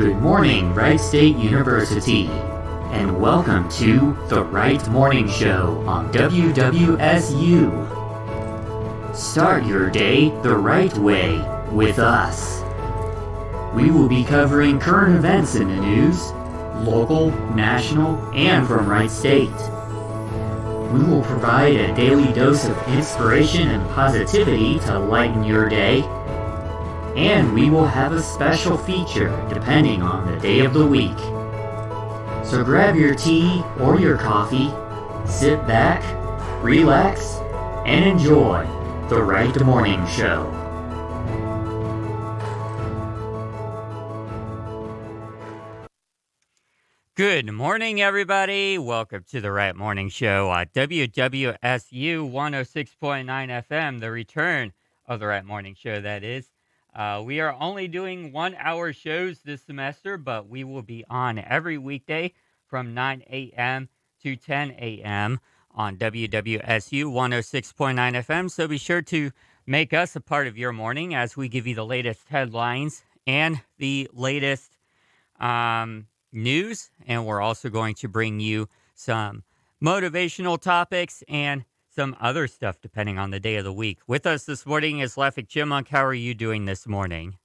Good morning, Wright State University, and welcome to the Wright Morning Show on WWSU. Start your day the right way with us. We will be covering current events in the news, local, national, and from Wright State. We will provide a daily dose of inspiration and positivity to lighten your day. And we will have a special feature depending on the day of the week. So grab your tea or your coffee, sit back, relax, and enjoy the Wright Morning Show. Good morning, everybody. Welcome to the Wright Morning Show on WWSU 106.9 FM, the return of the Wright Morning Show, that is. We are only doing 1 hour shows this semester, but we will be on every weekday from 9 a.m. to 10 a.m. on WWSU 106.9 FM. So be sure to make us a part of your morning as we give you the latest headlines and the latest news. And we're also going to bring you some motivational topics and some other stuff depending on the day of the week. With us this morning is Leffick Chipmunk. How are you doing this morning?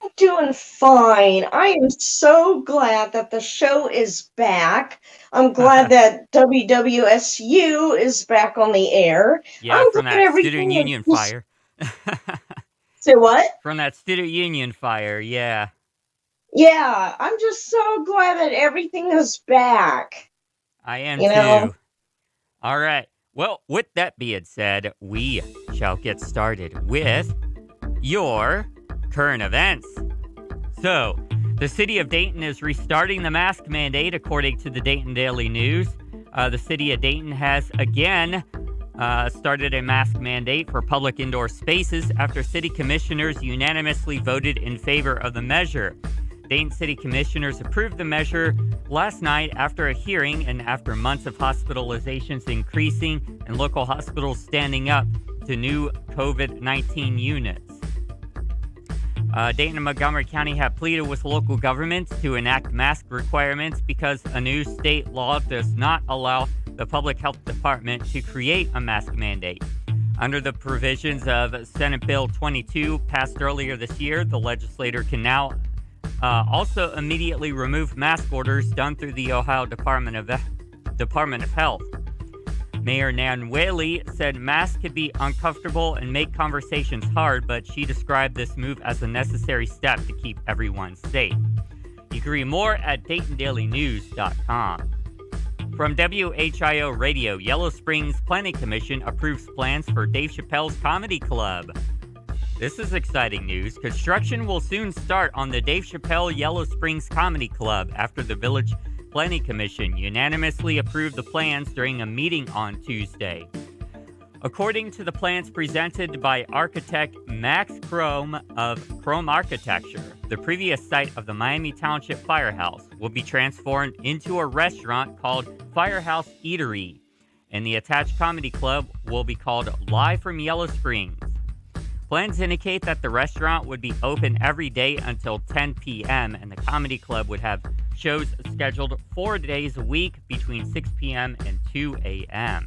I'm doing fine. I am so glad that the show is back. I'm glad that WWSU is back on the air. Yeah, from that student union fire. Say what? From that student union fire, yeah. Yeah, I'm just so glad that everything is back. I am too. All right. Well, with that being said, we shall get started with your current events. So, the city of Dayton is restarting the mask mandate, according to the Dayton Daily News. The city of Dayton has again started a mask mandate for public indoor spaces after city commissioners unanimously voted in favor of the measure. Dayton City Commissioners approved the measure last night after a hearing and after months of hospitalizations increasing and local hospitals standing up to new COVID-19 units. Dayton and Montgomery County have pleaded with local governments to enact mask requirements because a new state law does not allow the Public Health Department to create a mask mandate. Under the provisions of Senate Bill 22 passed earlier this year, the legislator can now also immediately remove mask orders done through the Ohio Department of Health. Mayor Nan Whaley said masks could be uncomfortable and make conversations hard, but she described this move as a necessary step to keep everyone safe. You can read more at DaytonDailyNews.com. From WHIO Radio, Yellow Springs Planning Commission approves plans for Dave Chappelle's Comedy Club. This is exciting news. Construction will soon start on the Dave Chappelle Yellow Springs Comedy Club after the Village Planning Commission unanimously approved the plans during a meeting on Tuesday. According to the plans presented by architect Max Crome of Crome Architecture, the previous site of the Miami Township Firehouse will be transformed into a restaurant called Firehouse Eatery, and the attached comedy club will be called Live from Yellow Springs. Plans indicate that the restaurant would be open every day until 10 p.m. and the comedy club would have shows scheduled 4 days a week between 6 p.m. and 2 a.m.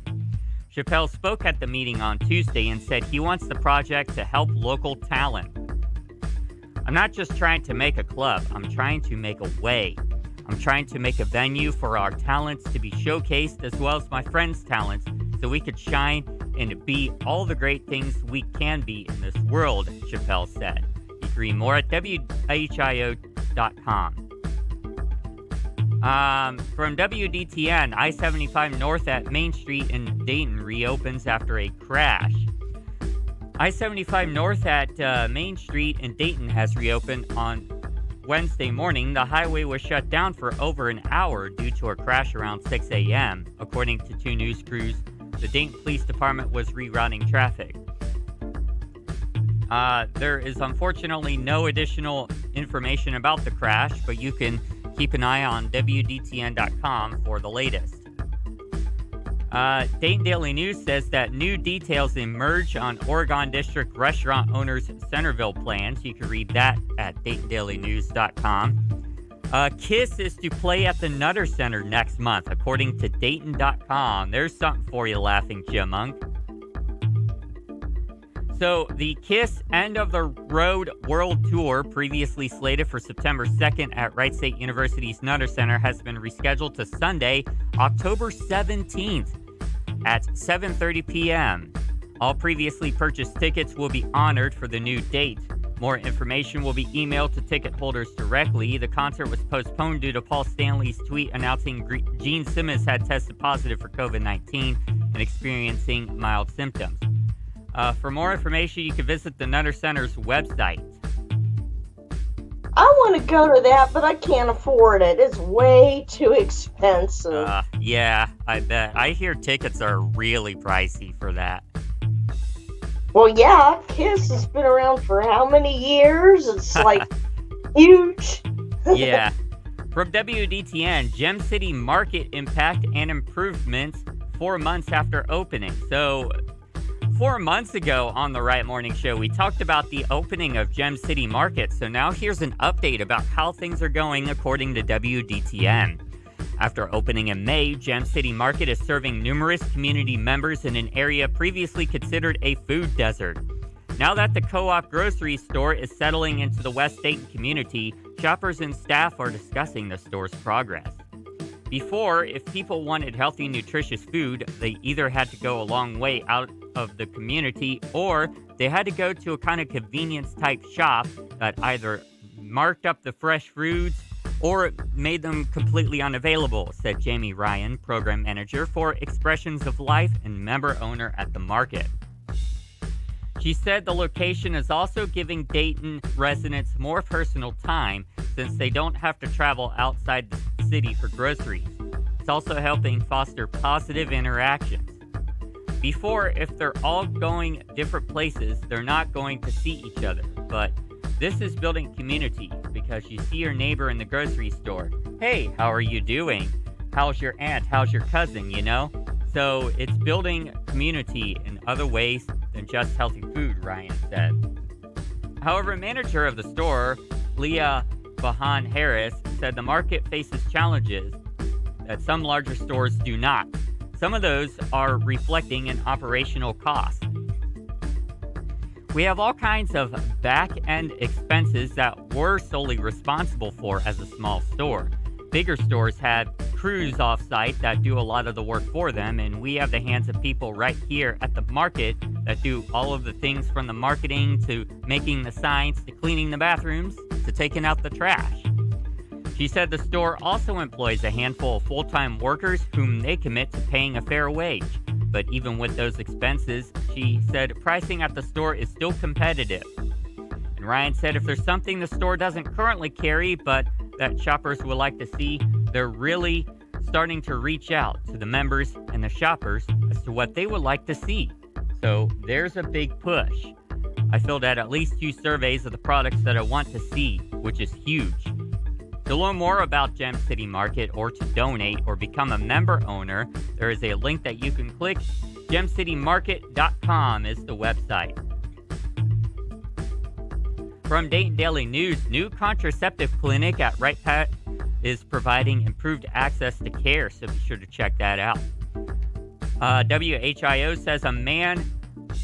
Chappelle spoke at the meeting on Tuesday and said he wants the project to help local talent. I'm not just trying to make a club, I'm trying to make a way. I'm trying to make a venue for our talents to be showcased as well as my friends' talents so we could shine and be all the great things we can be in this world, Chappelle said. You can read more at WHIO.com. From WDTN, I-75 North at Main Street in Dayton reopens after a crash. I-75 North at Main Street in Dayton has reopened on Wednesday morning. The highway was shut down for over an hour due to a crash around 6 a.m., according to two news crews. The Dayton Police Department was rerouting traffic. There is unfortunately no additional information about the crash, but you can keep an eye on WDTN.com for the latest. Dayton Daily News says that new details emerge on Oregon District restaurant owners' Centerville plans. You can read that at DaytonDailyNews.com. Kiss is to play at the Nutter Center next month, according to Dayton.com. There's something for you, laughing chipmunk. So, the Kiss End of the Road World Tour, previously slated for September 2nd at Wright State University's Nutter Center, has been rescheduled to Sunday, October 17th at 7:30 p.m. All previously purchased tickets will be honored for the new date. More information will be emailed to ticket holders directly. The concert was postponed due to Paul Stanley's tweet announcing Gene Simmons had tested positive for COVID-19 and experiencing mild symptoms. For more information, you can visit the Nutter Center's website. I want to go to that, but I can't afford it. It's way too expensive. Yeah, I bet. I hear tickets are really pricey for that. Well, yeah, Kiss has been around for how many years? It's like huge. Yeah. From WDTN, Gem City Market impact and improvements 4 months after opening. So, 4 months ago on the Wright Morning Show, we talked about the opening of Gem City Market. So now here's an update about how things are going according to WDTN. After opening in May, Gem City Market is serving numerous community members in an area previously considered a food desert. Now that the co-op grocery store is settling into the West Dayton community, shoppers and staff are discussing the store's progress. Before, if people wanted healthy, nutritious food, they either had to go a long way out of the community or they had to go to a kind of convenience-type shop that either marked up the fresh foods or made them completely unavailable, said Jamie Ryan, program manager for Expressions of Life and member owner at the market. She said the location is also giving Dayton residents more personal time since they don't have to travel outside the city for groceries. It's also helping foster positive interactions. Before, if they're all going different places, they're not going to see each other, but this is building community because you see your neighbor in the grocery store. Hey, how are you doing? How's your aunt? How's your cousin, you know? So it's building community in other ways than just healthy food, Ryan said. However, manager of the store, Leah Bahan Harris, said the market faces challenges that some larger stores do not. Some of those are reflecting in operational costs. We have all kinds of back-end expenses that we're solely responsible for as a small store. Bigger stores have crews off-site that do a lot of the work for them, and we have the hands of people right here at the market that do all of the things from the marketing to making the signs to cleaning the bathrooms to taking out the trash. She said the store also employs a handful of full-time workers whom they commit to paying a fair wage. But even with those expenses, she said pricing at the store is still competitive. And Ryan said if there's something the store doesn't currently carry, but that shoppers would like to see, they're really starting to reach out to the members and the shoppers as to what they would like to see. So there's a big push. I filled out at least 2 surveys of the products that I want to see, which is huge. To learn more about Gem City Market or to donate or become a member owner, there is a link that you can click. GemCityMarket.com is the website. From Dayton Daily News, new contraceptive clinic at Wright is providing improved access to care, so be sure to check that out. WHIO says a man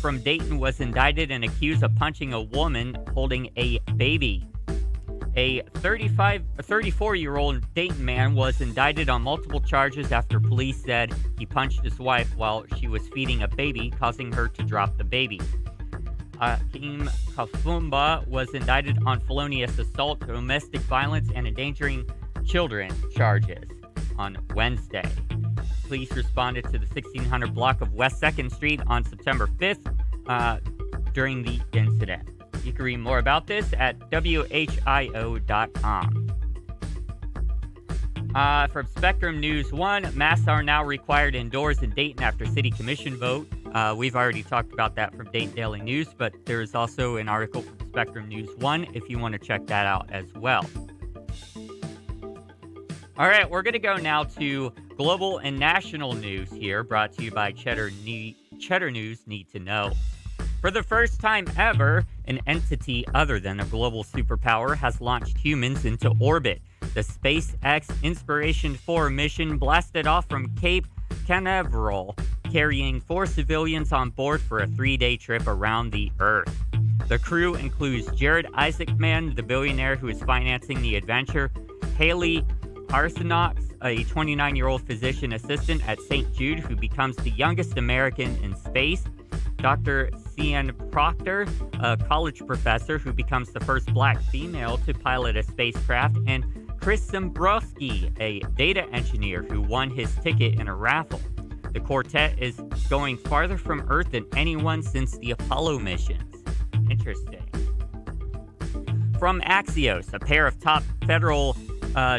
from Dayton was indicted and accused of punching a woman holding a baby. A 34-year-old Dayton man was indicted on multiple charges after police said he punched his wife while she was feeding a baby, causing her to drop the baby. Hakeem Kafumba was indicted on felonious assault, domestic violence, and endangering children charges on Wednesday. Police responded to the 1600 block of West 2nd Street on September 5th during the incident. You can read more about this at WHIO.com. From Spectrum News 1, masks are now required indoors in Dayton after City Commission vote. We've already talked about that from Dayton Daily News, but there is also an article from Spectrum News 1 if you want to check that out as well. All right, we're going to go now to Global and national news here, brought to you by Cheddar News Need to Know. For the first time ever, an entity other than a global superpower has launched humans into orbit. The SpaceX Inspiration 4 mission blasted off from Cape Canaveral, carrying 4 civilians on board for a 3-day trip around the Earth. The crew includes Jared Isaacman, the billionaire who is financing the adventure, Haley Arsenax, a 29-year-old physician assistant at St. Jude who becomes the youngest American in space, Dr. Cian Proctor, a college professor who becomes the first black female to pilot a spacecraft, and Chris Zimbrowski, a data engineer who won his ticket in a raffle. The quartet is going farther from Earth than anyone since the Apollo missions. Interesting. From Axios, a pair of top federal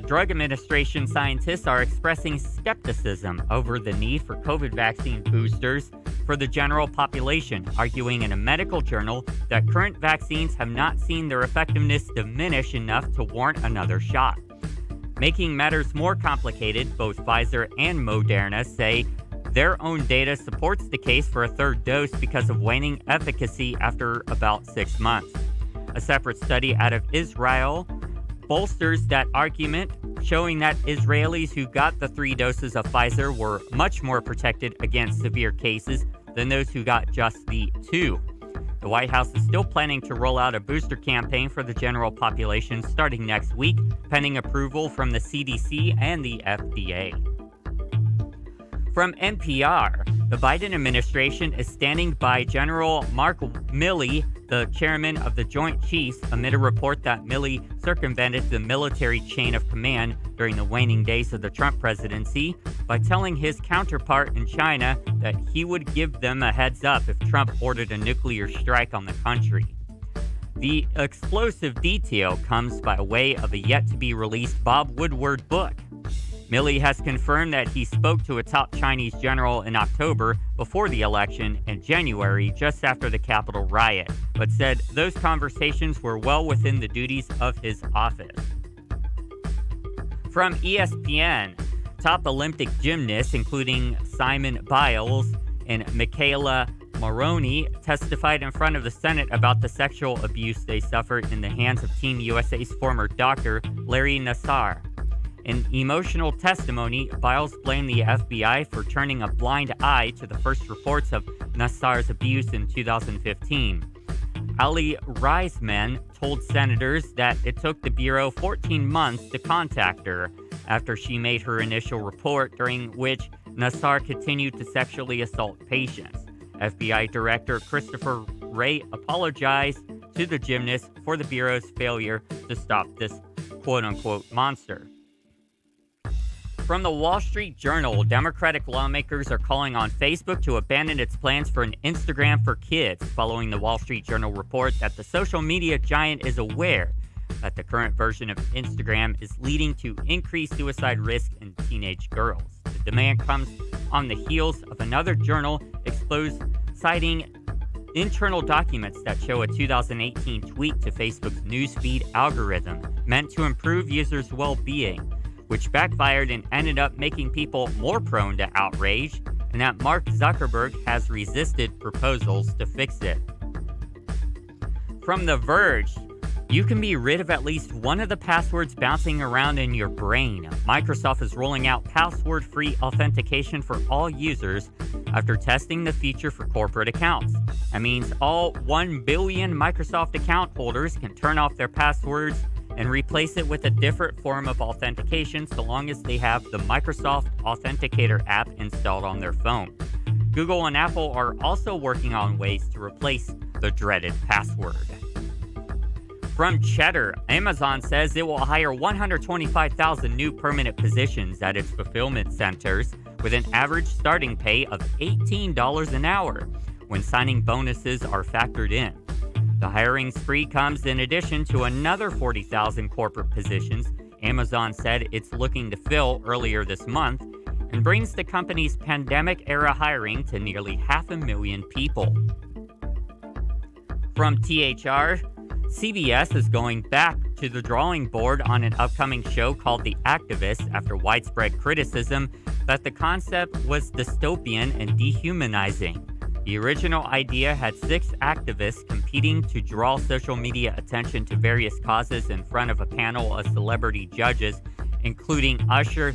Drug Administration scientists are expressing skepticism over the need for COVID vaccine boosters for the general population, arguing in a medical journal that current vaccines have not seen their effectiveness diminish enough to warrant another shot. Making matters more complicated, both Pfizer and Moderna say their own data supports the case for a third dose because of waning efficacy after about 6 months. A separate study out of Israel bolsters that argument, showing that Israelis who got the 3 doses of Pfizer were much more protected against severe cases than those who got just the 2. The White House is still planning to roll out a booster campaign for the general population starting next week, pending approval from the CDC and the FDA. From NPR, the Biden administration is standing by General Mark Milley, the chairman of the Joint Chiefs, amid a report that Milley circumvented the military chain of command during the waning days of the Trump presidency by telling his counterpart in China that he would give them a heads up if Trump ordered a nuclear strike on the country. The explosive detail comes by way of a yet-to-be-released Bob Woodward book. Milley has confirmed that he spoke to a top Chinese general in October before the election and January just after the Capitol riot, but said those conversations were well within the duties of his office. From ESPN, top Olympic gymnasts, including Simone Biles and Michaela Maroney, testified in front of the Senate about the sexual abuse they suffered in the hands of Team USA's former doctor, Larry Nassar. In emotional testimony, Biles blamed the FBI for turning a blind eye to the first reports of Nassar's abuse in 2015. Ali Reisman told senators that it took the Bureau 14 months to contact her after she made her initial report, during which Nassar continued to sexually assault patients. FBI Director Christopher Wright apologized to the gymnast for the Bureau's failure to stop this quote-unquote monster. From the Wall Street Journal, Democratic lawmakers are calling on Facebook to abandon its plans for an Instagram for kids, following the Wall Street Journal report that the social media giant is aware that the current version of Instagram is leading to increased suicide risk in teenage girls. The demand comes on the heels of another journal exposed, citing internal documents that show a 2018 tweak to Facebook's newsfeed algorithm meant to improve users' well-being, which backfired and ended up making people more prone to outrage, and that Mark Zuckerberg has resisted proposals to fix it. From The Verge, you can be rid of at least one of the passwords bouncing around in your brain. Microsoft is rolling out password-free authentication for all users after testing the feature for corporate accounts. That means all 1 billion Microsoft account holders can turn off their passwords and replace it with a different form of authentication so long as they have the Microsoft Authenticator app installed on their phone. Google and Apple are also working on ways to replace the dreaded password. From Cheddar, Amazon says it will hire 125,000 new permanent positions at its fulfillment centers with an average starting pay of $18 an hour when signing bonuses are factored in. The hiring spree comes in addition to another 40,000 corporate positions Amazon said it's looking to fill earlier this month, and brings the company's pandemic-era hiring to nearly 500,000 people. From THR, CBS is going back to the drawing board on an upcoming show called The Activist after widespread criticism that the concept was dystopian and dehumanizing. The original idea had 6 activists competing to draw social media attention to various causes in front of a panel of celebrity judges, including Usher,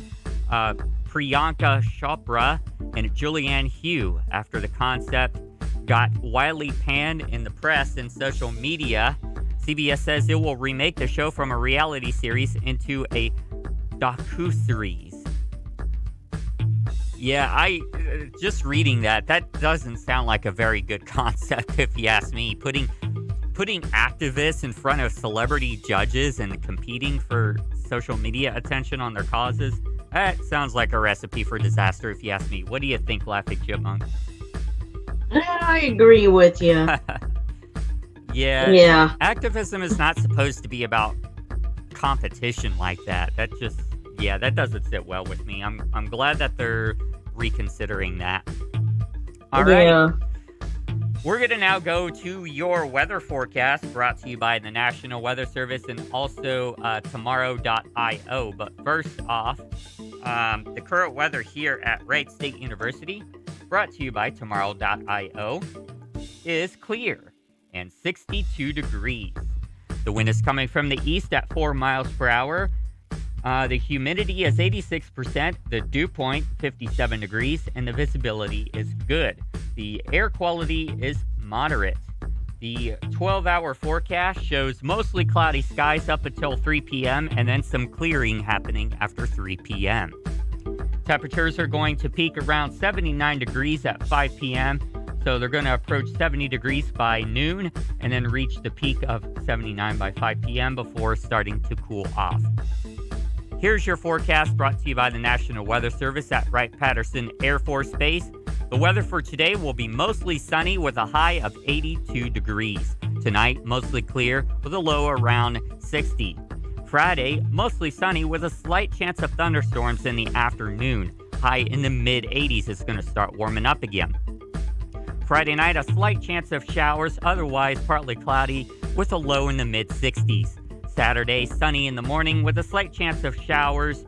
Priyanka Chopra, and Julianne Hough. After the concept got widely panned in the press and social media, CBS says it will remake the show from a reality series into a docuseries. Yeah, just reading that doesn't sound like a very good concept, if you ask me. Putting activists in front of celebrity judges and competing for social media attention on their causes, that sounds like a recipe for disaster, if you ask me. What do you think, Laughing Chipmunk? I agree with you. Yeah. Activism is not supposed to be about competition like that. That doesn't sit well with me. I'm glad that they're reconsidering that. All right. Yeah. We're going to now go to your weather forecast brought to you by the National Weather Service and also tomorrow.io. But first off, the current weather here at Wright State University, brought to you by tomorrow.io, is clear and 62 degrees. The wind is coming from the east at 4 miles per hour. The humidity is 86%, the dew point 57 degrees, and the visibility is good. The air quality is moderate. The 12-hour forecast shows mostly cloudy skies up until 3 p.m. and then some clearing happening after 3 p.m. Temperatures are going to peak around 79 degrees at 5 p.m., so they're going to approach 70 degrees by noon and then reach the peak of 79 by 5 p.m. before starting to cool off. Here's your forecast brought to you by the National Weather Service at Wright-Patterson Air Force Base. The weather for today will be mostly sunny with a high of 82 degrees. Tonight, mostly clear with a low around 60. Friday, mostly sunny with a slight chance of thunderstorms in the afternoon. High in the mid-80s. It's going to start warming up again. Friday night, a slight chance of showers, otherwise partly cloudy with a low in the mid-60s. Saturday, sunny in the morning with a slight chance of showers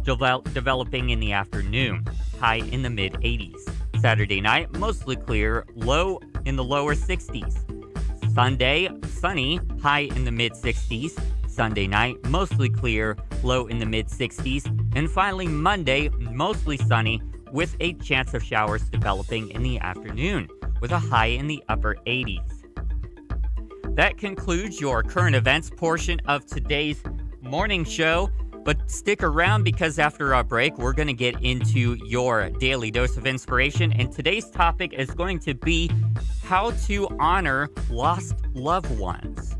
developing in the afternoon. High in the mid-80s. Saturday night, mostly clear, low in the lower 60s. Sunday, sunny, high in the mid-60s. Sunday night, mostly clear, low in the mid-60s. And finally, Monday, mostly sunny with a chance of showers developing in the afternoon with a high in the upper 80s. That concludes your current events portion of today's morning show. But stick around because after our break, we're going to get into your daily dose of inspiration. And today's topic is going to be how to honor lost loved ones.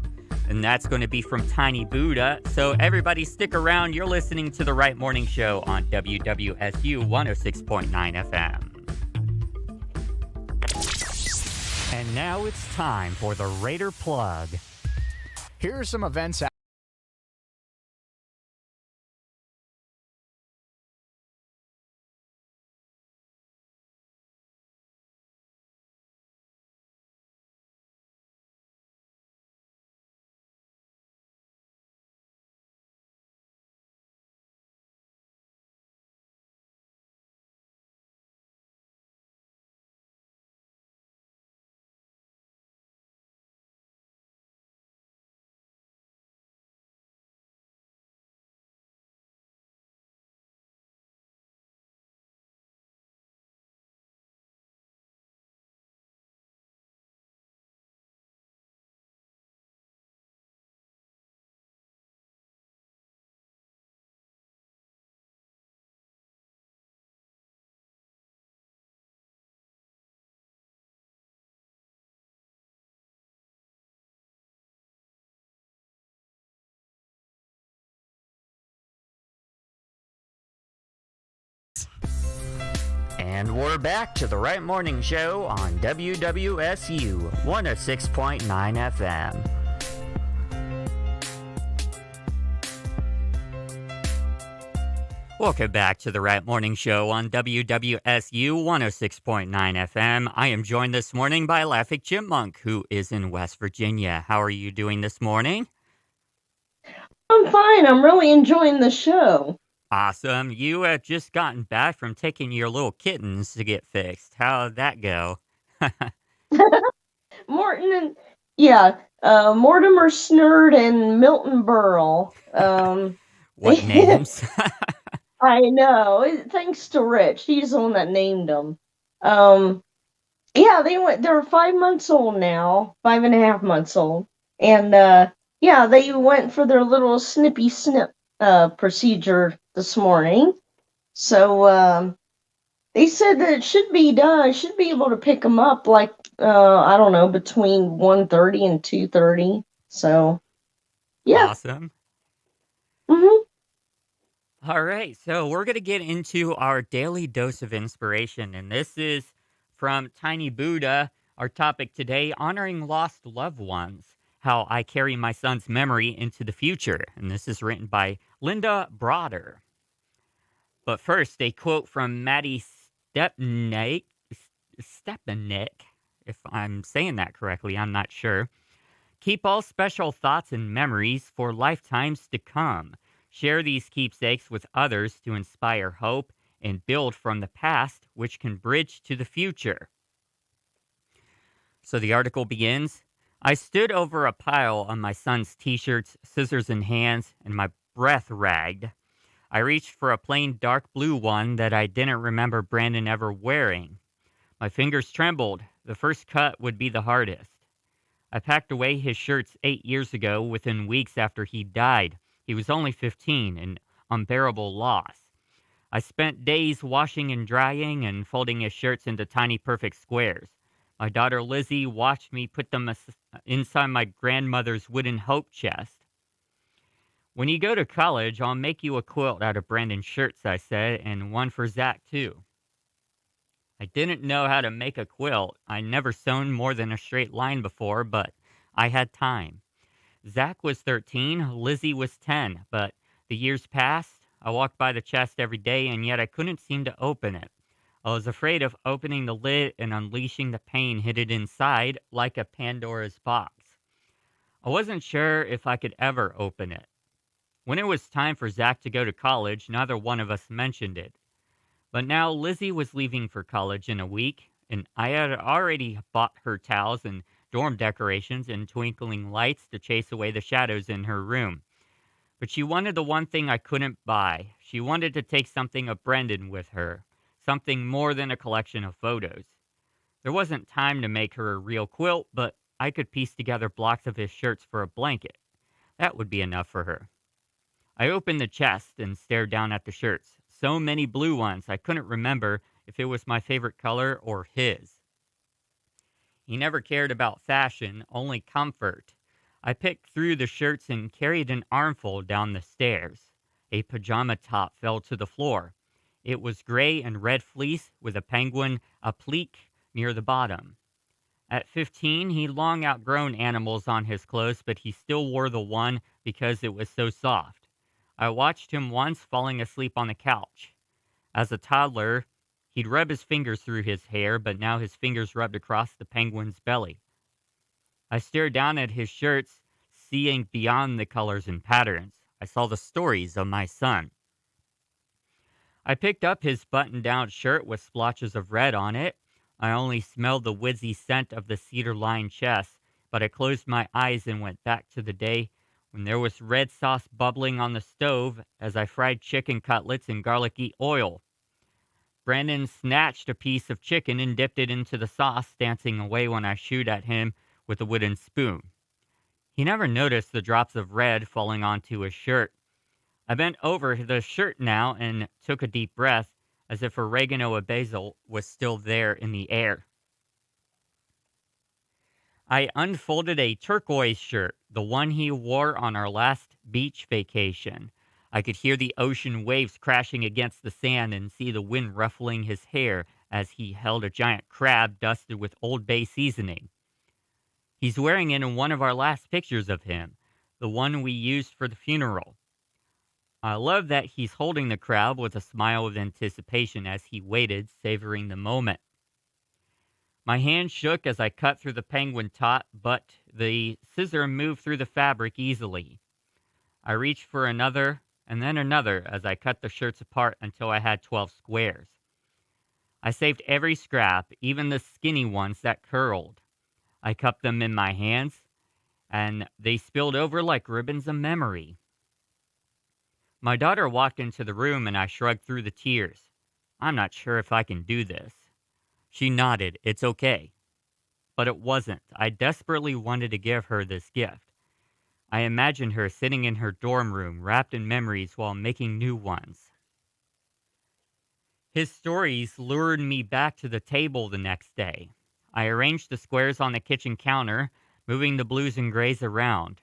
And that's going to be from Tiny Buddha. So everybody stick around. You're listening to the Right Morning Show on WWSU 106.9 FM. And now it's time for the Raider Plug. Here are some events. And we're back to the Right Morning Show on WWSU 106.9 FM. Welcome back to the Right Morning Show on WWSU 106.9 FM. I am joined this morning by Laughing Chipmunk, who is in West Virginia. How are you doing this morning? I'm fine. I'm really enjoying the show. Awesome. You have just gotten back from taking your little kittens to get fixed. How'd that go? Morton and yeah, Mortimer Snurd and Milton Berle. What names? I know. Thanks to Rich, he's the one that named them. Um, yeah, they're 5 months old now, 5.5 months old, and yeah, they went for their little snippy snip procedure this morning. So they said that it should be done. I should be able to pick them up like I don't know, between 1:30 and 2:30. So yeah. Awesome. Hmm. All right, so we're going to get into our daily dose of inspiration, and this is from Tiny Buddha. Our topic today, honoring lost loved ones, how I carry my son's memory into the future. And this is written by Linda Broader. But first, a quote from Maddie Stepanek, if I'm saying that correctly, I'm not sure. Keep all special thoughts and memories for lifetimes to come. Share these keepsakes with others to inspire hope and build from the past, which can bridge to the future. So the article begins. I stood over a pile of my son's t-shirts, scissors in hands, and my breath ragged. I reached for a plain dark blue one that I didn't remember Brandon ever wearing. My fingers trembled. The first cut would be the hardest. I packed away his shirts 8 years ago within weeks after he died. He was only 15, an unbearable loss. I spent days washing and drying and folding his shirts into tiny perfect squares. My daughter Lizzie watched me put them inside my grandmother's wooden hope chest. When you go to college, I'll make you a quilt out of Brandon's shirts, I said, and one for Zach too. I didn't know how to make a quilt. I never sewn more than a straight line before, but I had time. Zach was 13, Lizzie was 10, but the years passed. I walked by the chest every day, and yet I couldn't seem to open it. I was afraid of opening the lid and unleashing the pain hidden inside like a Pandora's box. I wasn't sure if I could ever open it. When it was time for Zach to go to college, neither one of us mentioned it. But now Lizzie was leaving for college in a week, and I had already bought her towels and dorm decorations and twinkling lights to chase away the shadows in her room. But she wanted the one thing I couldn't buy. She wanted to take something of Brendan with her, something more than a collection of photos. There wasn't time to make her a real quilt, but I could piece together blocks of his shirts for a blanket. That would be enough for her. I opened the chest and stared down at the shirts. So many blue ones, I couldn't remember if it was my favorite color or his. He never cared about fashion, only comfort. I picked through the shirts and carried an armful down the stairs. A pajama top fell to the floor. It was gray and red fleece with a penguin applique near the bottom. At 15, he'd long outgrown animals on his clothes, but he still wore the one because it was so soft. I watched him once falling asleep on the couch. As a toddler, he'd rub his fingers through his hair, but now his fingers rubbed across the penguin's belly. I stared down at his shirts, seeing beyond the colors and patterns. I saw the stories of my son. I picked up his button-down shirt with splotches of red on it. I only smelled the woodsy scent of the cedar-lined chest, but I closed my eyes and went back to the day when there was red sauce bubbling on the stove as I fried chicken cutlets in garlicky oil. Brandon snatched a piece of chicken and dipped it into the sauce, dancing away when I shooed at him with a wooden spoon. He never noticed the drops of red falling onto his shirt. I bent over the shirt now and took a deep breath, as if oregano or basil was still there in the air. I unfolded a turquoise shirt, the one he wore on our last beach vacation. I could hear the ocean waves crashing against the sand and see the wind ruffling his hair as he held a giant crab dusted with Old Bay seasoning. He's wearing it in one of our last pictures of him, the one we used for the funeral. I love that he's holding the crab with a smile of anticipation as he waited, savoring the moment. My hand shook as I cut through the penguin top, but the scissor moved through the fabric easily. I reached for another, and then another as I cut the shirts apart until I had 12 squares. I saved every scrap, even the skinny ones that curled. I cupped them in my hands, and they spilled over like ribbons of memory. My daughter walked into the room, and I shrugged through the tears. I'm not sure if I can do this. She nodded. It's okay. But it wasn't. I desperately wanted to give her this gift. I imagined her sitting in her dorm room, wrapped in memories while making new ones. His stories lured me back to the table the next day. I arranged the squares on the kitchen counter, moving the blues and grays around.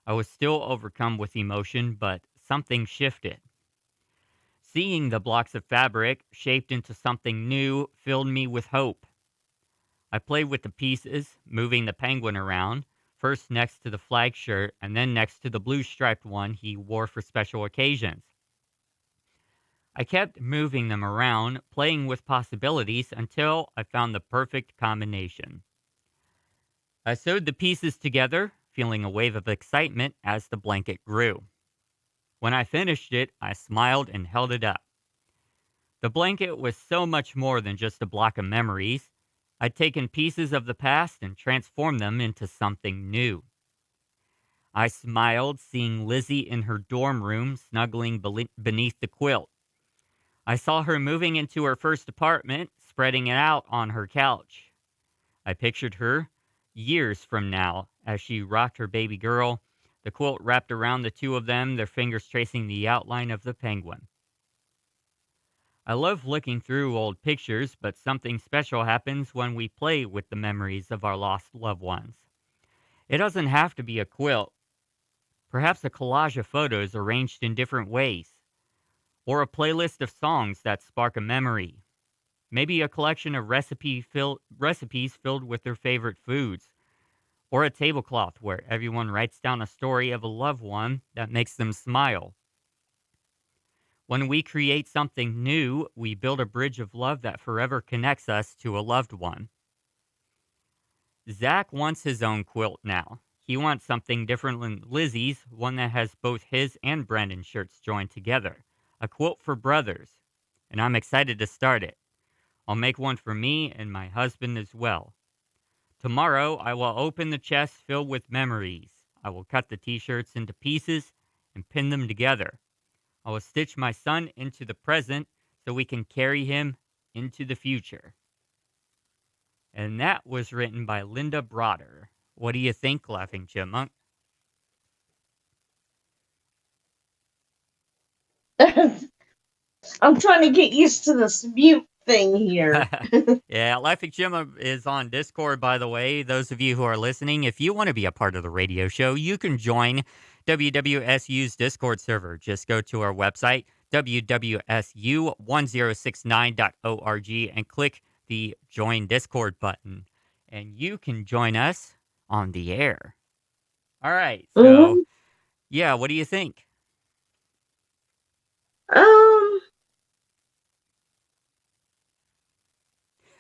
I was still overcome with emotion, but something shifted. Seeing the blocks of fabric shaped into something new filled me with hope. I played with the pieces, moving the penguin around, first next to the flag shirt and then next to the blue striped one he wore for special occasions. I kept moving them around, playing with possibilities until I found the perfect combination. I sewed the pieces together, feeling a wave of excitement as the blanket grew. When I finished it, I smiled and held it up. The blanket was so much more than just a block of memories. I'd taken pieces of the past and transformed them into something new. I smiled, seeing Lizzie in her dorm room snuggling beneath the quilt. I saw her moving into her first apartment, spreading it out on her couch. I pictured her, years from now, as she rocked her baby girl, the quilt wrapped around the two of them, their fingers tracing the outline of the penguin. I love looking through old pictures, but something special happens when we play with the memories of our lost loved ones. It doesn't have to be a quilt. Perhaps a collage of photos arranged in different ways, or a playlist of songs that spark a memory. Maybe a collection of recipes filled with their favorite foods, or a tablecloth where everyone writes down a story of a loved one that makes them smile. When we create something new, we build a bridge of love that forever connects us to a loved one. Zach wants his own quilt now. He wants something different than Lizzie's, one that has both his and Brandon's shirts joined together. A quilt for brothers. And I'm excited to start it. I'll make one for me and my husband as well. Tomorrow, I will open the chest filled with memories. I will cut the t-shirts into pieces and pin them together. I will stitch my son into the present so we can carry him into the future. And that was written by Linda Broder. What do you think, Laughing Chipmunk? I'm trying to get used to this mute thing here. Yeah, Laughing Chipmunk is on Discord, by the way. Those of you who are listening, if you want to be a part of the radio show, you can join WWSU's Discord server. Just go to our website, wwsu1069.org, and click the Join Discord button. And you can join us on the air. All right, so, yeah, what do you think?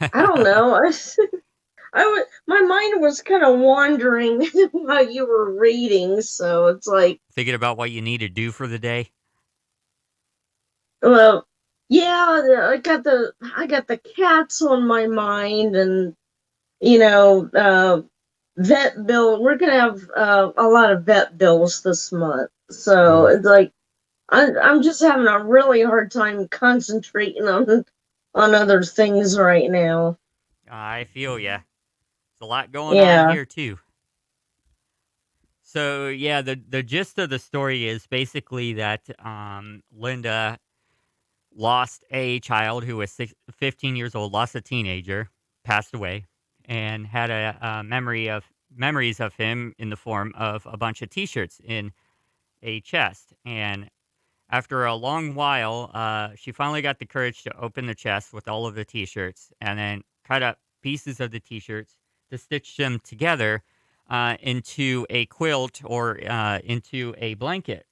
I don't know. My mind was kind of wandering while you were reading, so it's like Thinking about what you need to do for the day? well, yeah, I got the cats on my mind, and vet bill. We're gonna have a lot of vet bills this month, so it's like I'm just having a really hard time concentrating on other things right now. I feel ya. There's a lot going on here, too. So, yeah, the gist of the story is basically that Linda lost a child who was 15 years old, lost a teenager, passed away, and had a memories of him in the form of a bunch of T-shirts in a chest. And after a long while, she finally got the courage to open the chest with all of the T-shirts and then cut up pieces of the T-shirts to stitch them together into a quilt or into a blanket.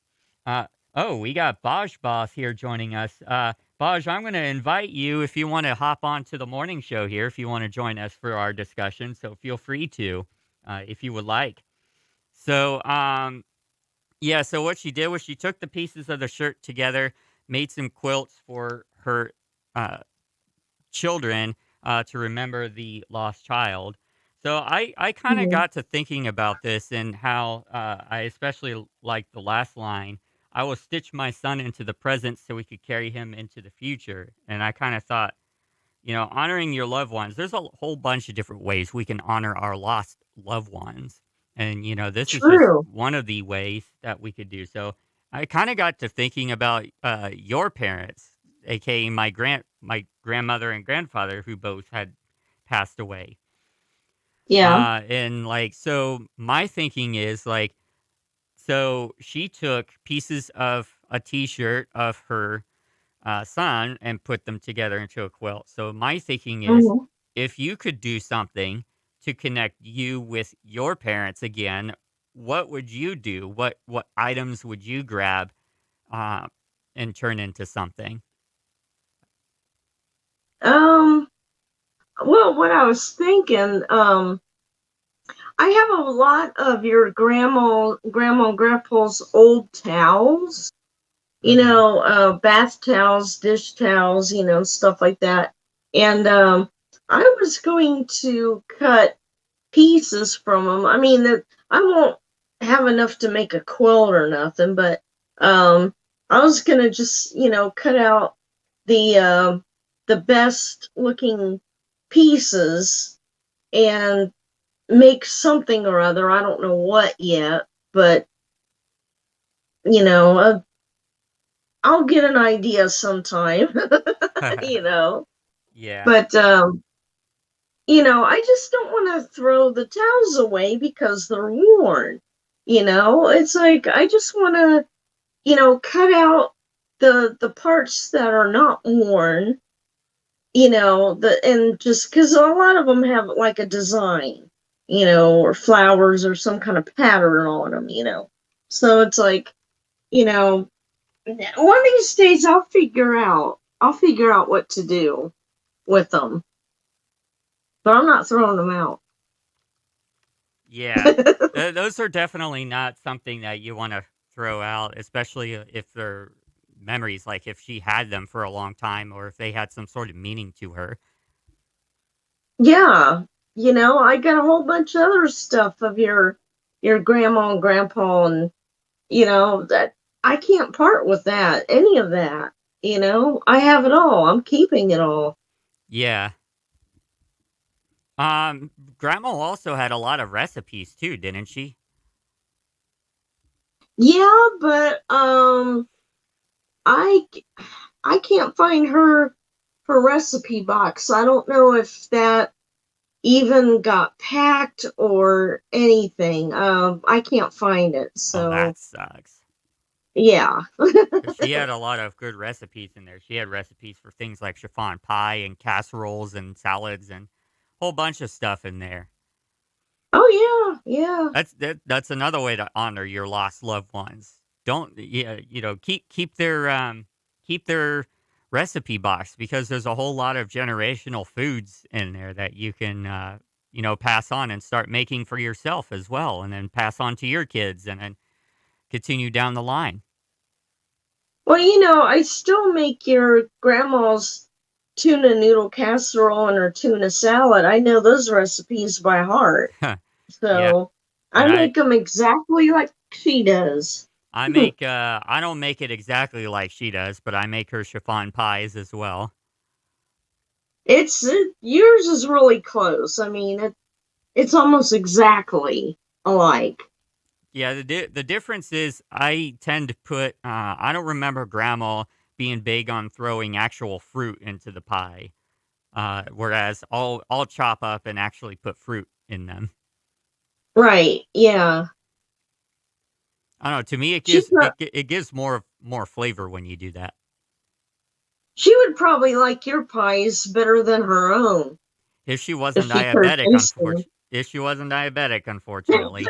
We got Baj Boss here joining us. Baj, I'm going to invite you if you want to hop on to the morning show here, if you want to join us for our discussion. So feel free to, if you would like. So, Yeah, so what she did was she took the pieces of the shirt together, made some quilts for her uh, children to remember the lost child. So I kind of Mhm. got to thinking about this and how I especially like the last line. I will stitch my son into the present so we could carry him into the future. And I kind of thought, honoring your loved ones, there's a whole bunch of different ways we can honor our lost loved ones. And, this is just True. one of the ways that we could do. So I kind of got to thinking about your parents, aka my grandmother and grandfather, who both had passed away. Yeah. And like, so my thinking is like, so she took pieces of a T-shirt of her son and put them together into a quilt. So my thinking is, Mhm. if you could do something to connect you with your parents again, what would you do? What items would you grab uh, and turn into something? Um, well, what I was thinking, I have a lot of your grandma and grandpa's old towels, Hmm. bath towels, dish towels, stuff like that. And I was going to cut pieces from them. I mean, that I won't have enough to make a quilt or nothing, but I was gonna just, cut out the best looking pieces and make something or other. I don't know what yet, but you know, uh, I'll get an idea sometime. you know, Yeah. but I just don't want to throw the towels away because they're worn. It's like I just want to, cut out the parts that are not worn. And just because a lot of them have like a design, or flowers or some kind of pattern on them. So it's like, you know, one of these days I'll figure out what to do with them, but I'm not throwing them out. Yeah. Those are definitely not something that you want to throw out, especially if they're memories, like if she had them for a long time or if they had some sort of meaning to her. Yeah, I got a whole bunch of other stuff of your grandma and grandpa, and that I can't part with that, any of that. I have it all. I'm keeping it all. Yeah. Grandma also had a lot of recipes too, didn't she? Yeah, but I I can't find her recipe box. I don't know if that even got packed or anything. I can't find it. Oh, So that sucks. yeah. 'Cause she had a lot of good recipes in there. She had recipes for things like chiffon pie and casseroles and salads and a whole bunch of stuff in there. Oh yeah, yeah. That's another way to honor your lost loved ones. Don't yeah, keep their recipe box because there's a whole lot of generational foods in there that you can pass on and start making for yourself as well, and then pass on to your kids, and then continue down the line. Well, I still make your grandma's tuna noodle casserole and her tuna salad. I know those recipes by heart. Yeah, So I and I make them exactly like she does. I make I don't make it exactly like she does, but I make her chiffon pies as well. Yours is really close. I mean, it's almost exactly alike. Yeah, the difference is I tend to put I don't remember grandma being big on throwing actual fruit into the pie. Whereas I'll chop up and actually put fruit in them. Right. Yeah. I don't know, to me it She gives pro- it gives more flavor when you do that. she would probably like your pies better than her own If she if wasn't she could diabetic, taste them. unfortunately.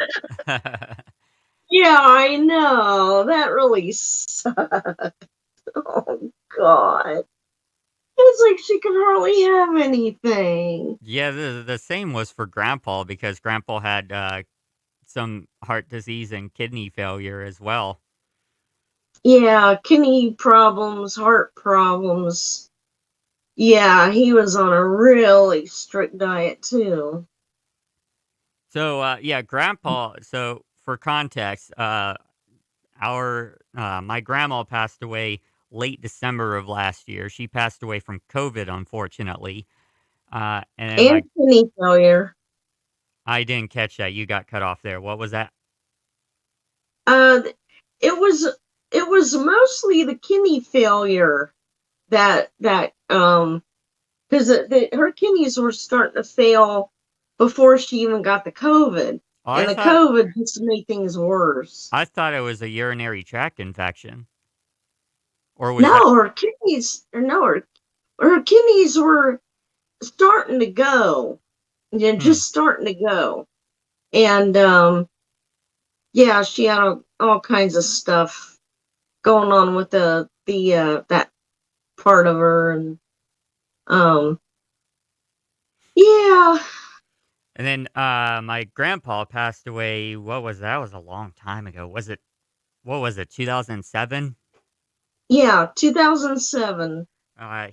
Yeah, I know. That really sucks. Oh God. It's like she can hardly have anything. Yeah, the same was for grandpa because grandpa had some heart disease and kidney failure as well. Yeah, kidney problems, heart problems. Yeah, he was on a really strict diet too. So, yeah, Grandpa. So, for context, my grandma passed away late December of last year. She passed away from COVID, unfortunately. And then And kidney failure. I didn't catch that. You got cut off there. What was that? Uh, it was mostly the kidney failure that because her kidneys were starting to fail before she even got the COVID, Oh, and the COVID just made things worse. I thought it was a urinary tract infection, or was that? No, her kidneys, no, her kidneys were starting to go, Hmm. just starting to go, and yeah, she had all kinds of stuff going on with the that part of her, and um, yeah, And then my grandpa passed away. What was that? Was a long time ago. Was it? What was it? 2007. yeah, 2007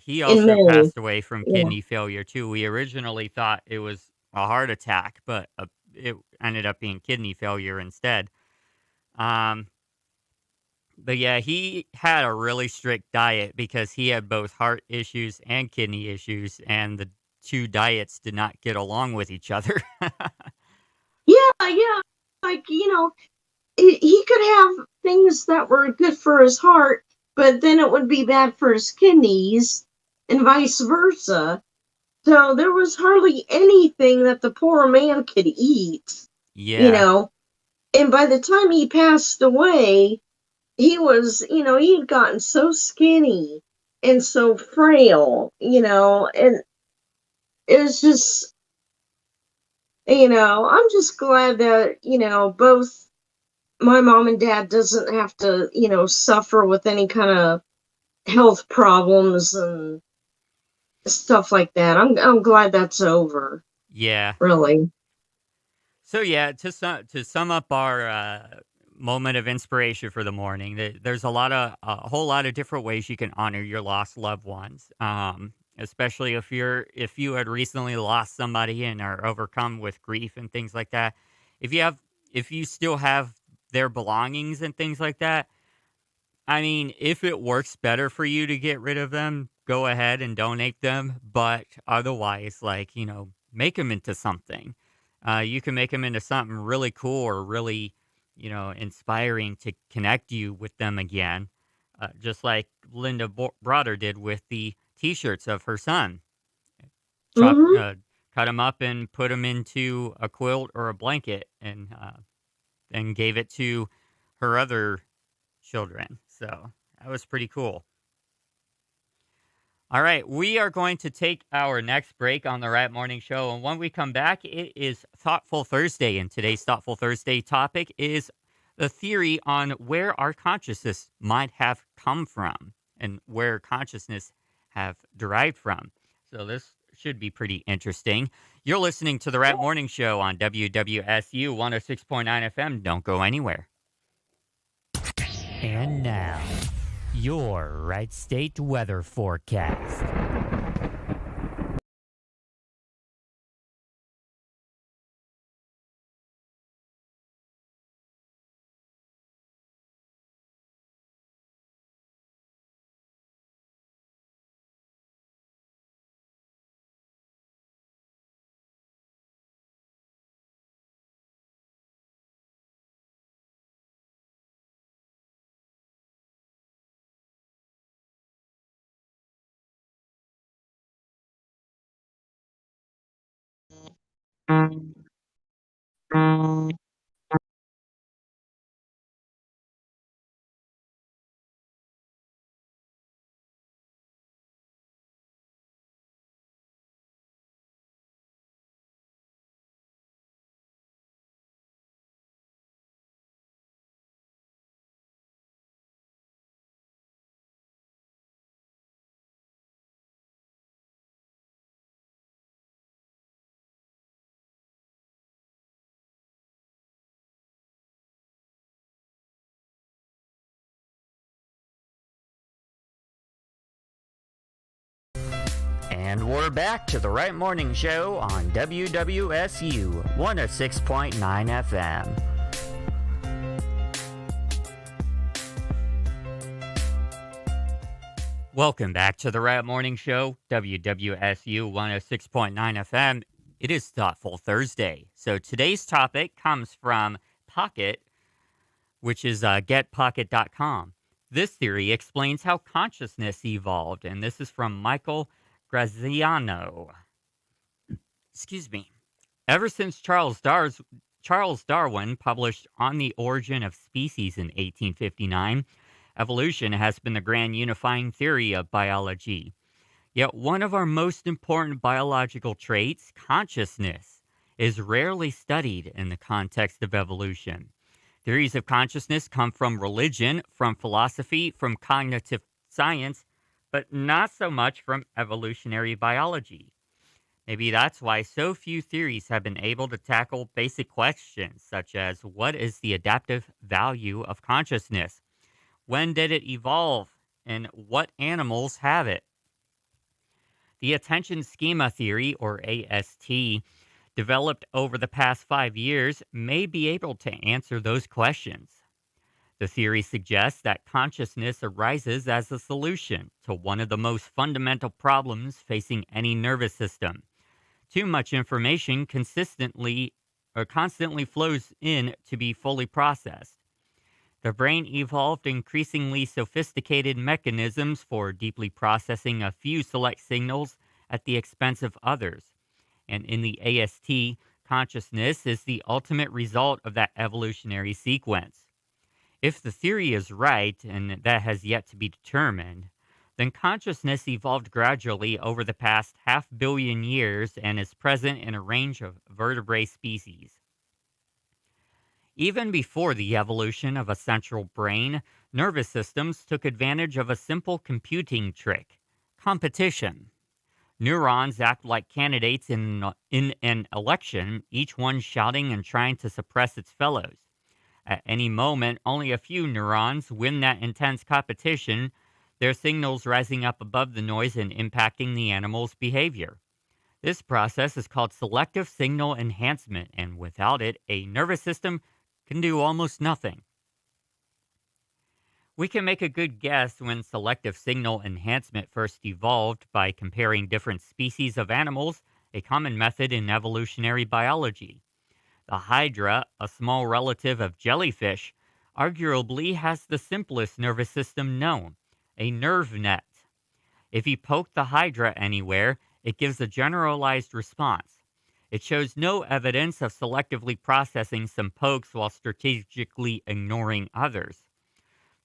He in also May. passed away from Yeah. kidney failure too. We originally thought it was a heart attack, but it ended up being kidney failure instead. Um, but yeah, he had a really strict diet because he had both heart issues and kidney issues, and the two diets did not get along with each other. Yeah, yeah. Like, he could have things that were good for his heart, but then it would be bad for his kidneys, and vice versa. So there was hardly anything that the poor man could eat, you Yeah, know. And by the time he passed away, he was, he'd gotten so skinny and so frail, and it was just, I'm just glad that, both my mom and dad doesn't have to, suffer with any kind of health problems and stuff like that. I'm glad that's over, yeah. really. So yeah, to sum up our moment of inspiration for the morning, there's a whole lot of different ways you can honor your lost loved ones. Especially if you had recently lost somebody and are overcome with grief and things like that. If you have if you still have their belongings and things like that, I mean, if it works better for you to get rid of them, go ahead and donate them. But otherwise, like, make them into something. You can make them into something really cool or really, inspiring to connect you with them again. Just like Linda Broader did with the t shirts of her son. Chop, Hmm. cut them up and put them into a quilt or a blanket and gave it to her other children. So that was pretty cool. All right, we are going to take our next break on the Right Morning Show. And when we come back, it is Thoughtful Thursday. And today's Thoughtful Thursday topic is the theory on where our consciousness might have come from and where consciousness have derived from. So this should be pretty interesting. You're listening to the Right Morning Show on WWSU 106.9 FM. Don't go anywhere. And now, your Wright State weather forecast. And we're back to the Wright Morning Show on WWSU 106.9 FM. Welcome back to the Wright Morning Show, WWSU 106.9 FM. It is Thoughtful Thursday. So today's topic comes from Pocket, which is getpocket.com. This theory explains how consciousness evolved, and this is from Michael Graziano. Excuse me. Ever since Charles Darwin published On the Origin of Species in 1859, evolution has been the grand unifying theory of biology. Yet one of our most important biological traits, consciousness, is rarely studied in the context of evolution. Theories of consciousness come from religion, from philosophy, from cognitive science, but not so much from evolutionary biology. Maybe that's why so few theories have been able to tackle basic questions such as what is the adaptive value of consciousness? When did it evolve? And what animals have it? The attention schema theory, or AST, developed over the past 5 years, may be able to answer those questions. The theory suggests that consciousness arises as a solution to one of the most fundamental problems facing any nervous system. Too much information constantly flows in to be fully processed. The brain evolved increasingly sophisticated mechanisms for deeply processing a few select signals at the expense of others. And in the AST, consciousness is the ultimate result of that evolutionary sequence. If the theory is right, and that has yet to be determined, then consciousness evolved gradually over the past 500 million years and is present in a range of vertebrate species. Even before the evolution of a central brain, nervous systems took advantage of a simple computing trick: competition. Neurons act like candidates in an election, each one shouting and trying to suppress its fellows. At any moment, only a few neurons win that intense competition, their signals rising up above the noise and impacting the animal's behavior. This process is called selective signal enhancement, and without it, a nervous system can do almost nothing. We can make a good guess when selective signal enhancement first evolved by comparing different species of animals, a common method in evolutionary biology. The hydra, a small relative of jellyfish, arguably has the simplest nervous system known, a nerve net. If you poke the hydra anywhere, it gives a generalized response. It shows no evidence of selectively processing some pokes while strategically ignoring others.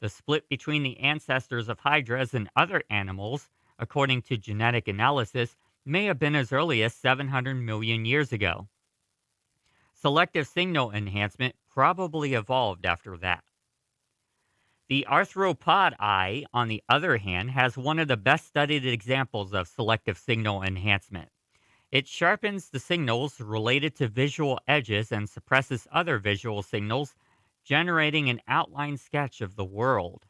The split between the ancestors of hydras and other animals, according to genetic analysis, may have been as early as 700 million years ago. Selective signal enhancement probably evolved after that. The arthropod eye, on the other hand, has one of the best studied examples of selective signal enhancement. It sharpens the signals related to visual edges and suppresses other visual signals, generating an outline sketch of the world.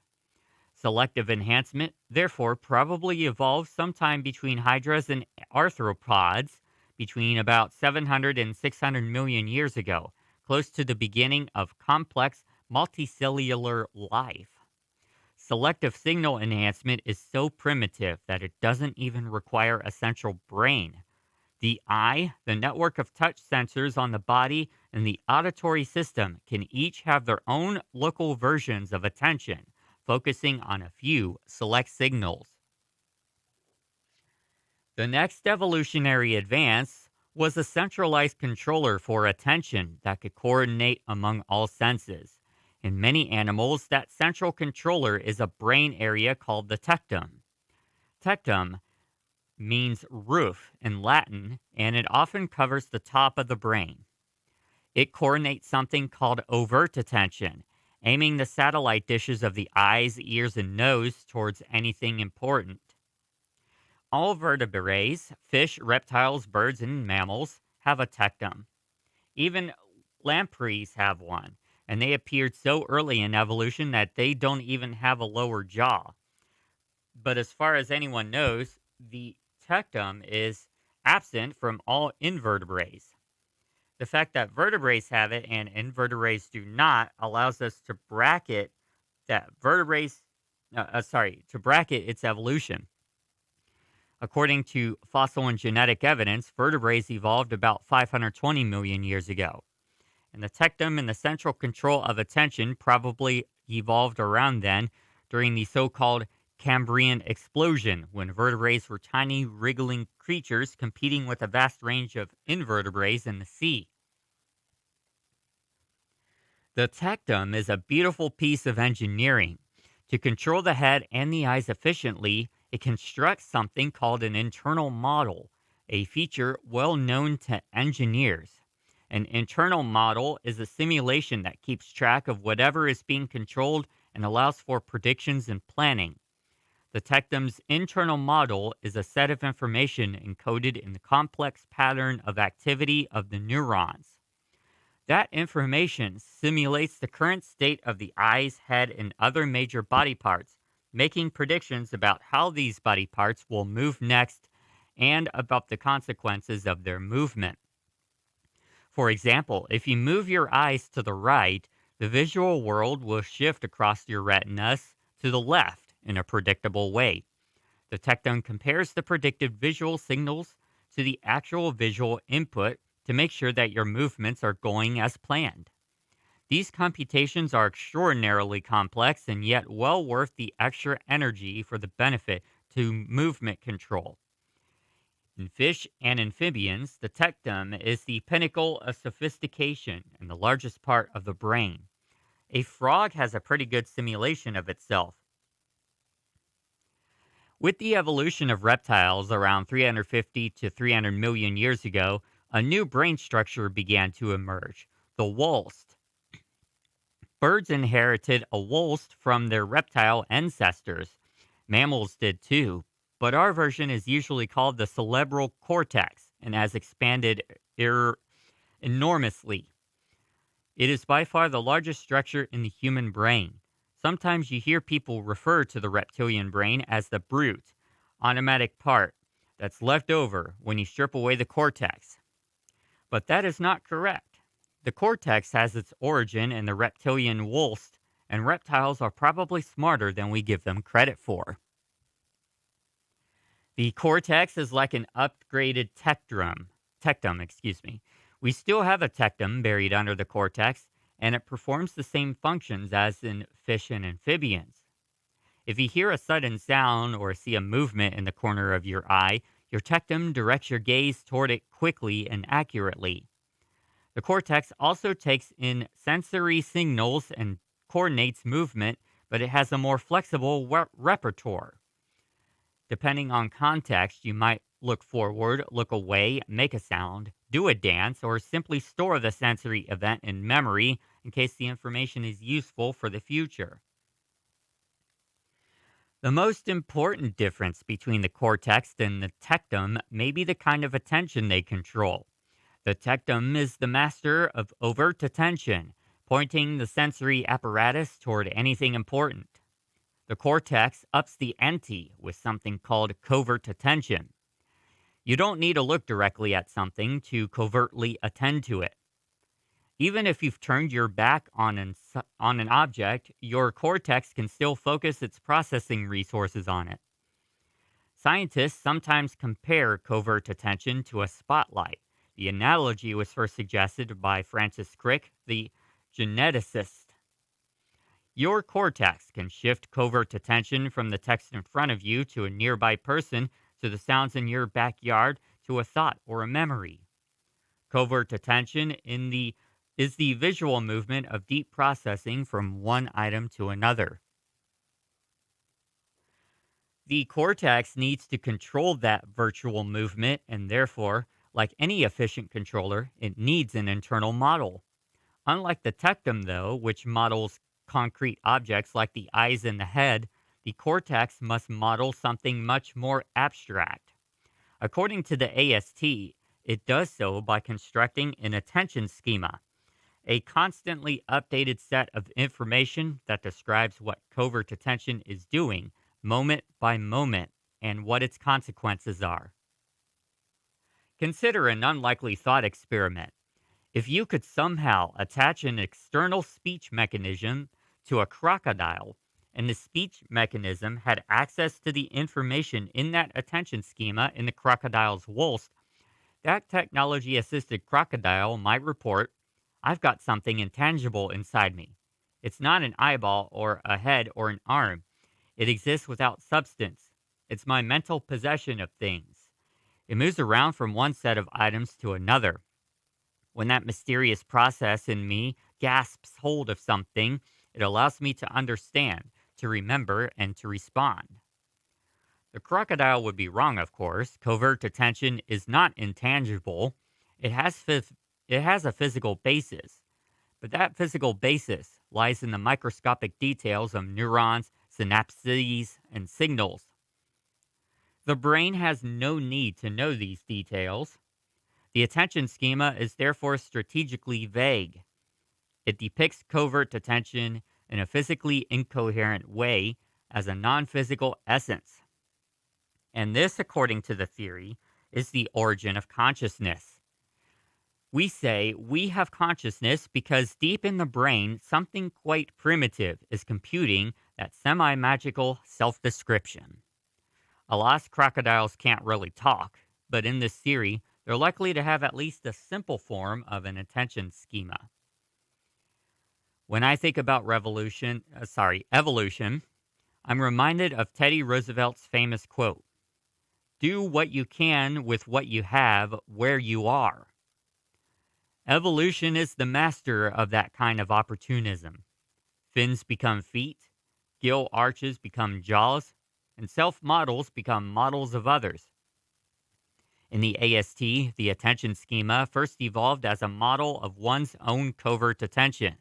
Selective enhancement, therefore, probably evolved sometime between hydras and arthropods, between about 700 and 600 million years ago, close to the beginning of complex multicellular life. Selective signal enhancement is so primitive that it doesn't even require a central brain. The eye, the network of touch sensors on the body, and the auditory system can each have their own local versions of attention, focusing on a few select signals. The next evolutionary advance was a centralized controller for attention that could coordinate among all senses. In many animals, that central controller is a brain area called the tectum. Tectum means roof in Latin, and it often covers the top of the brain. It coordinates something called overt attention, aiming the satellite dishes of the eyes, ears, and nose towards anything important. All vertebrates, fish, reptiles, birds, and mammals, have a tectum. Even lampreys have one, and they appeared so early in evolution that they don't even have a lower jaw. But as far as anyone knows, the tectum is absent from all invertebrates. The fact that vertebrates have it and invertebrates do not allows us to bracket to bracket its evolution. According to fossil and genetic evidence, vertebrates evolved about 520 million years ago. And the tectum and the central control of attention probably evolved around then during the so-called Cambrian explosion, when vertebrates were tiny wriggling creatures competing with a vast range of invertebrates in the sea. The tectum is a beautiful piece of engineering. To control the head and the eyes efficiently, it constructs something called an internal model, a feature well known to engineers. An internal model is a simulation that keeps track of whatever is being controlled and allows for predictions and planning. The tectum's internal model is a set of information encoded in the complex pattern of activity of the neurons. That information simulates the current state of the eyes, head, and other major body parts, making predictions about how these body parts will move next and about the consequences of their movement. For example, if you move your eyes to the right, the visual world will shift across your retinas to the left in a predictable way. The tectum compares the predicted visual signals to the actual visual input to make sure that your movements are going as planned. These computations are extraordinarily complex and yet well worth the extra energy for the benefit to movement control. In fish and amphibians, the tectum is the pinnacle of sophistication and the largest part of the brain. A frog has a pretty good simulation of itself. With the evolution of reptiles around 350 to 300 million years ago, a new brain structure began to emerge, the wulst. Birds inherited a wulst from their reptile ancestors. Mammals did too, but our version is usually called the cerebral cortex and has expanded enormously. It is by far the largest structure in the human brain. Sometimes you hear people refer to the reptilian brain as the brute, automatic part that's left over when you strip away the cortex. But that is not correct. The cortex has its origin in the reptilian wulst, and reptiles are probably smarter than we give them credit for. The cortex is like an upgraded tectum. We still have a tectum buried under the cortex, and it performs the same functions as in fish and amphibians. If you hear a sudden sound or see a movement in the corner of your eye, your tectum directs your gaze toward it quickly and accurately. The cortex also takes in sensory signals and coordinates movement, but it has a more flexible repertoire. Depending on context, you might look forward, look away, make a sound, do a dance, or simply store the sensory event in memory in case the information is useful for the future. The most important difference between the cortex and the tectum may be the kind of attention they control. The tectum is the master of overt attention, pointing the sensory apparatus toward anything important. The cortex ups the ante with something called covert attention. You don't need to look directly at something to covertly attend to it. Even if you've turned your back on an object, your cortex can still focus its processing resources on it. Scientists sometimes compare covert attention to a spotlight. The analogy was first suggested by Francis Crick, the geneticist. Your cortex can shift covert attention from the text in front of you to a nearby person, to the sounds in your backyard, to a thought or a memory. Covert attention is the visual movement of deep processing from one item to another. The cortex needs to control that virtual movement, and therefore, like any efficient controller, it needs an internal model. Unlike the tectum, though, which models concrete objects like the eyes and the head, the cortex must model something much more abstract. According to the AST, it does so by constructing an attention schema, a constantly updated set of information that describes what covert attention is doing, moment by moment, and what its consequences are. Consider an unlikely thought experiment. If you could somehow attach an external speech mechanism to a crocodile, and the speech mechanism had access to the information in that attention schema in the crocodile's wulst, that technology assisted crocodile might report, "I've got something intangible inside me. It's not an eyeball or a head or an arm. It exists without substance. It's my mental possession of things. It moves around from one set of items to another. When that mysterious process in me gasps hold of something, it allows me to understand, to remember, and to respond." The crocodile would be wrong, of course. Covert attention is not intangible. It has, it has a physical basis. But that physical basis lies in the microscopic details of neurons, synapses, and signals. The brain has no need to know these details. The attention schema is therefore strategically vague. It depicts covert attention in a physically incoherent way as a non-physical essence. And this, according to the theory, is the origin of consciousness. We say we have consciousness because deep in the brain, something quite primitive is computing that semi-magical self-description. Alas, crocodiles can't really talk, but in this theory, they're likely to have at least a simple form of an attention schema. When I think about evolution, I'm reminded of Teddy Roosevelt's famous quote, "Do what you can with what you have where you are." Evolution is the master of that kind of opportunism. Fins become feet, gill arches become jaws, and self-models become models of others. In the AST, the attention schema first evolved as a model of one's own covert attention.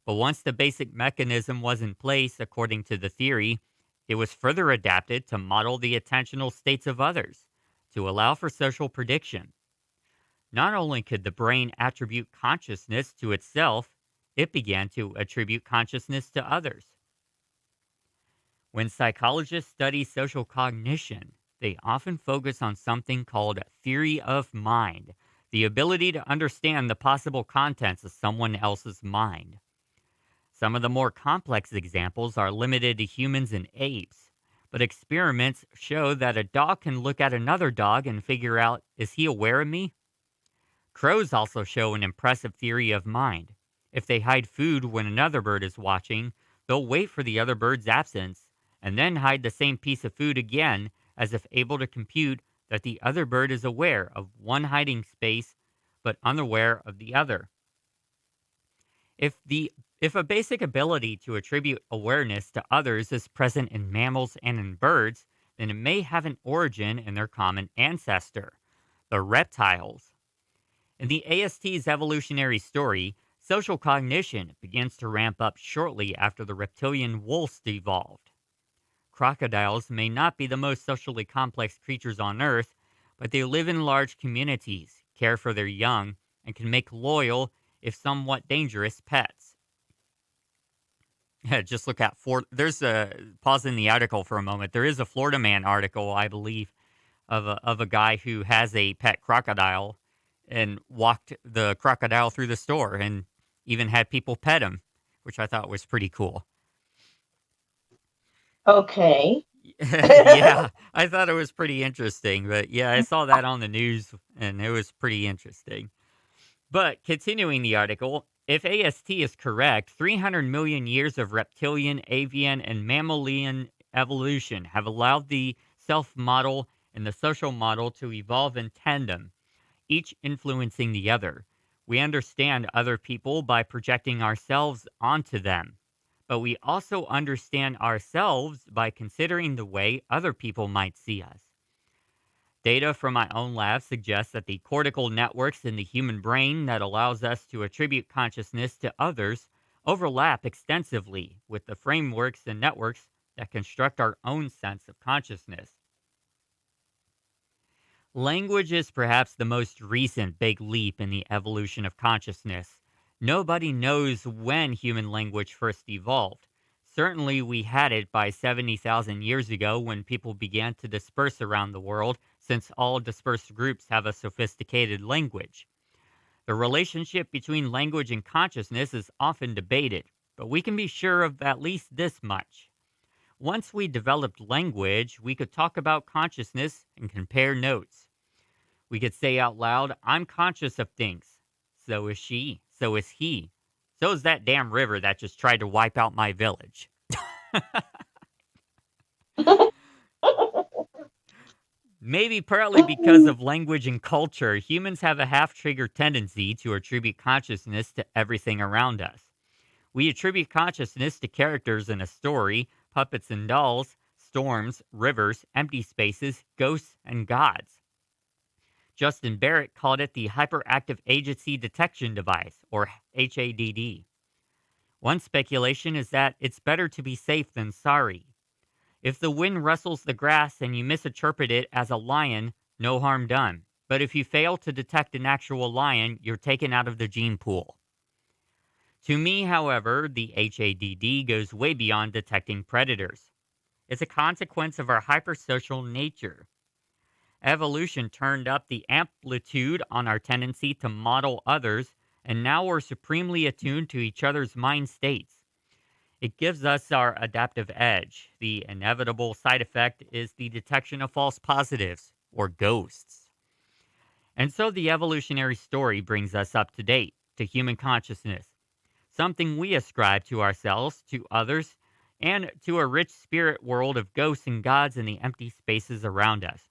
But once the basic mechanism was in place, according to the theory, it was further adapted to model the attentional states of others, to allow for social prediction. Not only could the brain attribute consciousness to itself, it began to attribute consciousness to others. When psychologists study social cognition, they often focus on something called theory of mind, the ability to understand the possible contents of someone else's mind. Some of the more complex examples are limited to humans and apes, but experiments show that a dog can look at another dog and figure out, is he aware of me? Crows also show an impressive theory of mind. If they hide food when another bird is watching, they'll wait for the other bird's absence and then hide the same piece of food again, as if able to compute that the other bird is aware of one hiding space but unaware of the other. If a basic ability to attribute awareness to others is present in mammals and in birds, then it may have an origin in their common ancestor, the reptiles. In the AST's evolutionary story, social cognition begins to ramp up shortly after the reptilian wulst evolved. Crocodiles may not be the most socially complex creatures on Earth, but they live in large communities, care for their young, and can make loyal, if somewhat dangerous, pets. Just look at there's a pause in the article for a moment. There is a Florida Man article, I believe, of a guy who has a pet crocodile and walked the crocodile through the store and even had people pet him, which I thought was pretty cool. Okay. Yeah, I thought it was pretty interesting. But yeah, I saw that on the news and it was pretty interesting. But continuing the article, if AST is correct, 300 million years of reptilian, avian, and mammalian evolution have allowed the self-model and the social model to evolve in tandem, each influencing the other. We understand other people by projecting ourselves onto them, but we also understand ourselves by considering the way other people might see us. Data from my own lab suggests that the cortical networks in the human brain that allows us to attribute consciousness to others overlap extensively with the frameworks and networks that construct our own sense of consciousness. Language is perhaps the most recent big leap in the evolution of consciousness. Nobody knows when human language first evolved. Certainly we had it by 70,000 years ago when people began to disperse around the world, since all dispersed groups have a sophisticated language. The relationship between language and consciousness is often debated, but we can be sure of at least this much. Once we developed language, we could talk about consciousness and compare notes. We could say out loud, I'm conscious of things. So is she. So is he. So is that damn river that just tried to wipe out my village. Maybe partly because of language and culture, humans have a half-triggered tendency to attribute consciousness to everything around us. We attribute consciousness to characters in a story, puppets and dolls, storms, rivers, empty spaces, ghosts, and gods. Justin Barrett called it the Hyperactive Agency Detection Device, or HADD. One speculation is that it's better to be safe than sorry. If the wind rustles the grass and you misinterpret it as a lion, no harm done. But if you fail to detect an actual lion, you're taken out of the gene pool. To me, however, the HADD goes way beyond detecting predators. It's a consequence of our hypersocial nature. Evolution turned up the amplitude on our tendency to model others, and now we're supremely attuned to each other's mind states. It gives us our adaptive edge. The inevitable side effect is the detection of false positives, or ghosts. And so the evolutionary story brings us up to date to human consciousness, something we ascribe to ourselves, to others, and to a rich spirit world of ghosts and gods in the empty spaces around us.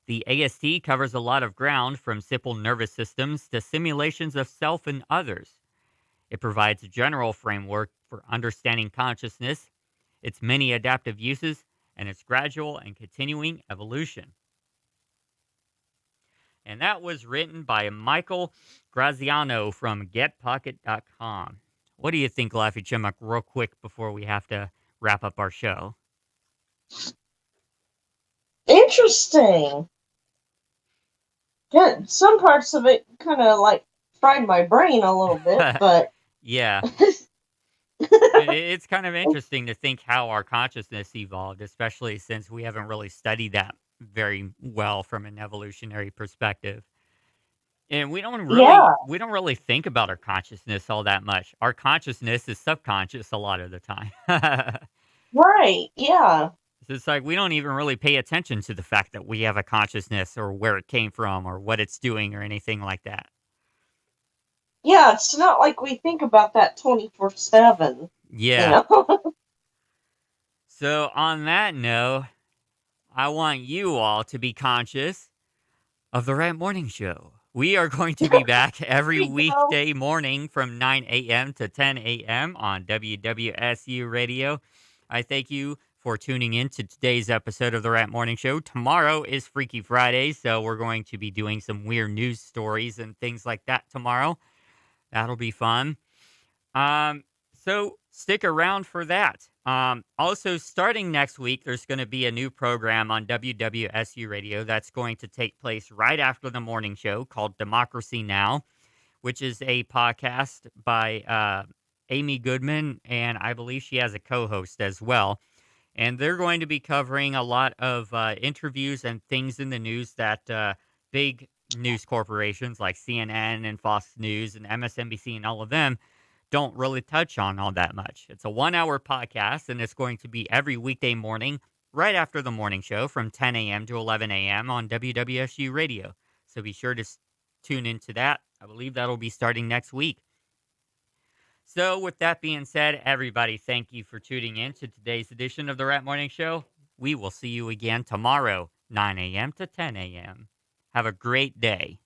The AST covers a lot of ground, from simple nervous systems to simulations of self and others. It provides a general framework for understanding consciousness, its many adaptive uses, and its gradual and continuing evolution. And that was written by Michael Graziano from GetPocket.com. What do you think, Laffy Chimmuck, real quick before we have to wrap up our show? Interesting. Yeah, some parts of it kind of like fried my brain a little bit, but yeah. It's kind of interesting to think how our consciousness evolved, especially since we haven't really studied that very well from an evolutionary perspective. And we don't really think about our consciousness all that much. Our consciousness is subconscious a lot of the time. Right, yeah. So it's like we don't even really pay attention to the fact that we have a consciousness, or where it came from, or what it's doing, or anything like that. Yeah, it's not like we think about that 24/7. Yeah. You know? So on that note, I want you all to be conscious of the Wright Morning Show. We are going to be back every weekday morning from 9 a.m. to 10 a.m. on WWSU Radio. I thank you for tuning in to today's episode of the Wright Morning Show. Tomorrow is Freaky Friday, so we're going to be doing some weird news stories and things like that tomorrow. That'll be fun. So stick around for that. Also, starting next week, there's going to be a new program on WWSU Radio that's going to take place right after the morning show, called Democracy Now!, which is a podcast by Amy Goodman, and I believe she has a co-host as well. And they're going to be covering a lot of interviews and things in the news that big news corporations like CNN and Fox News and MSNBC and all of them don't really touch on all that much. It's a 1-hour podcast, and it's going to be every weekday morning right after the morning show from 10 a.m. to 11 a.m. on WWSU Radio. So be sure to tune into that. I believe that'll be starting next week. So with that being said, everybody, thank you for tuning in to today's edition of the Wright Morning Show. We will see you again tomorrow, 9 a.m. to 10 a.m. Have a great day.